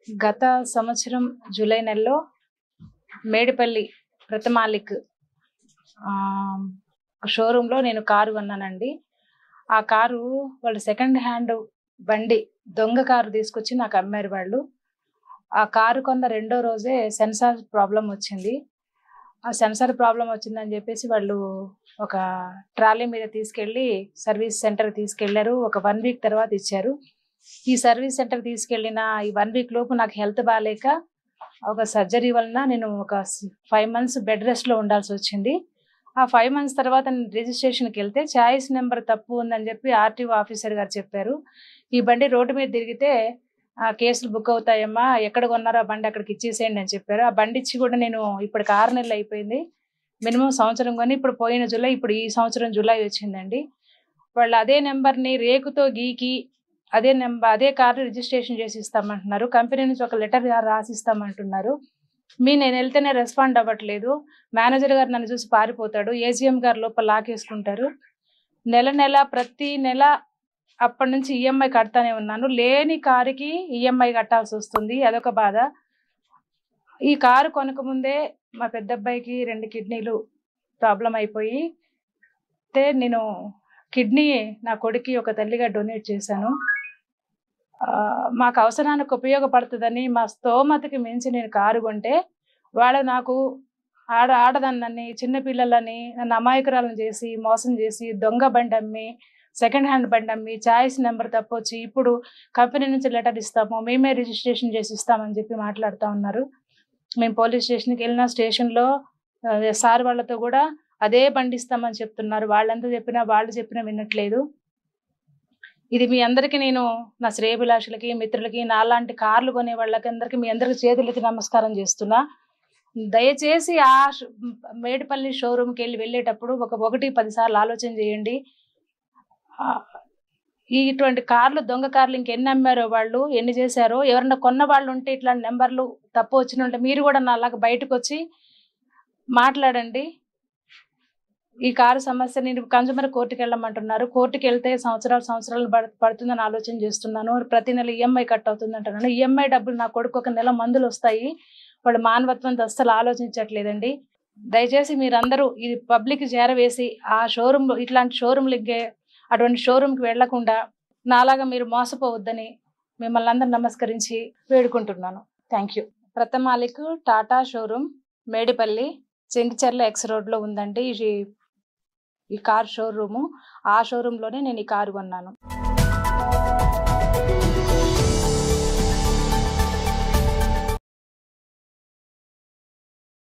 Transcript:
గత సంవత్సరం జూలై నెలలో మేడిపల్లి ప్రతమాలిక్ షోరూంలో నేను కారు కొన్నానండి. ఆ కారు వాళ్ళు సెకండ్ హ్యాండ్ బండి దొంగ కారు తీసుకొచ్చి నాకు అమ్మారు వాళ్ళు. ఆ కారు కొన్న రెండో రోజే సెన్సార్ ప్రాబ్లం వచ్చింది. ఆ సెన్సార్ ప్రాబ్లం వచ్చిందని చెప్పేసి వాళ్ళు ఒక ట్రాలీ మీద తీసుకెళ్ళి సర్వీస్ సెంటర్ తీసుకెళ్లారు. ఒక 1 వీక్ తర్వాత ఇచ్చారు. ఈ సర్వీస్ సెంటర్ తీసుకెళ్ళిన ఈ 1 వీక్ లోపు నాకు హెల్త్ బాగాలేక ఒక సర్జరీ వలన నేను ఒక 5 మంత్స్ బెడ్ రెస్ట్ లో ఉండాల్సి వచ్చింది. ఆ 5 మంత్స్ తర్వాత నేను రిజిస్ట్రేషన్కి వెళ్తే చాయిస్ నెంబర్ తప్పు ఉందని చెప్పి ఆర్టీఓ ఆఫీసర్ గారు చెప్పారు. ఈ బండి రోడ్డు మీద తిరిగితే కేసులు బుక్ అవుతాయమ్మా, ఎక్కడ కొన్నారో ఆ బండి అక్కడికి ఇచ్చేసేయండి అని చెప్పారు. ఆ బండి ఇచ్చి కూడా నేను ఇప్పటికి 6 నెలలు అయిపోయింది. మినిమం సంవత్సరం కొని ఇప్పుడు పోయిన జూలై, ఇప్పుడు ఈ సంవత్సరం జూలై వచ్చిందండి. వాళ్ళు అదే నెంబర్ని రేకుతో గీకి అదే కారు రిజిస్ట్రేషన్ చేసి ఇస్తామంటున్నారు. కంపెనీ నుంచి ఒక లెటర్ రాసిస్తామంటున్నారు. నేను వెళ్తేనే రెస్పాండ్ అవ్వట్లేదు. మేనేజర్ గారు నన్ను చూసి పారిపోతాడు. ఏజీఎం గారు లోపల లాకేసుకుంటారు. ప్రతి నెల అప్పటి నుంచి ఈఎంఐ కడతానే ఉన్నాను. లేని కారుకి ఈఎంఐ కట్టాల్సి వస్తుంది. అదొక బాధ. ఈ కారు కొనకముందే మా పెద్ద అబ్బాయికి 2 కిడ్నీలు ప్రాబ్లం అయిపోయి నేను కిడ్నీ నా కొడుక్కి ఒక తల్లిగా డొనేట్ చేశాను. మాకు అవసరానికి ఉపయోగపడుతుందని మా స్తోమతకి మించి నేను కారు కొంటే వాళ్ళు నాకు ఆడదాన్ని చిన్నపిల్లలని నన్ను అమాయకురాలను చేసి మోసం చేసి దొంగ బండి అమ్మి సెకండ్ హ్యాండ్ బండి అమ్మి చాయిస్ నెంబర్ తప్పొచ్చి ఇప్పుడు కంపెనీ నుంచి లెటర్ ఇస్తాము, మేమే రిజిస్ట్రేషన్ చేసి ఇస్తామని చెప్పి మాట్లాడుతూ ఉన్నారు. మేము పోలీస్ స్టేషన్కి వెళ్ళిన స్టేషన్లో సార్ వాళ్ళతో కూడా అదే బండి ఇస్తామని చెప్తున్నారు. వాళ్ళు చెప్పినా వినట్లేదు. ఇది మీ అందరికీ నేను నా శ్రేయభిలాషులకి మిత్రులకి నాలాంటి కార్లు కొనే వాళ్ళకి అందరికీ మీ అందరికి చేతులకి నమస్కారం చేస్తున్నా. దయచేసి ఆ మేడిపల్లి షోరూమ్కి వెళ్ళేటప్పుడు 1-10 సార్లు ఆలోచన చేయండి. ఇటువంటి కార్లు దొంగ కార్లు ఇంకెన్ని అమ్మారో వాళ్ళు, ఎన్ని చేశారో, ఎవరన్నా కొన్న వాళ్ళు ఉంటే ఇట్లాంటి నెంబర్లు తప్పు వచ్చిన ఉంటే మీరు కూడా నాలాగా బయటకు వచ్చి మాట్లాడండి. ఈ కారు సమస్య నేను కన్జ్యూమర్ కోర్టుకి వెళ్ళమంటున్నారు. కోర్టుకి వెళ్తే సంవత్సరాలు పడుతుందని ఆలోచన చేస్తున్నాను. ప్రతి నెల ఈఎంఐ కట్ అవుతుంది అంటున్నాను. ఈఎంఐ డబ్బులు నా కొడుకు ఒక నెల మందులు వస్తాయి. వాళ్ళు మానవత్వంతో అస్సలు ఆలోచించట్లేదండి. దయచేసి మీరందరూ ఇది పబ్లిక్ చేరవేసి ఆ షోరూమ్ ఇట్లాంటి షోరూమ్లు అటువంటి షోరూమ్కి వెళ్లకుండా నాలాగా మీరు మోసపోవద్దని మిమ్మల్ని అందరూ నమస్కరించి వేడుకుంటున్నాను. Thank you. ప్రతమాలిక్ టాటా షోరూమ్ మేడిపల్లి చెంగిచెర్ల ఎక్స్ రోడ్లో ఉందండి ఈ కార్ షోరూము. ఆ షోరూంలోనే నేను ఈ కారు కొన్నాను.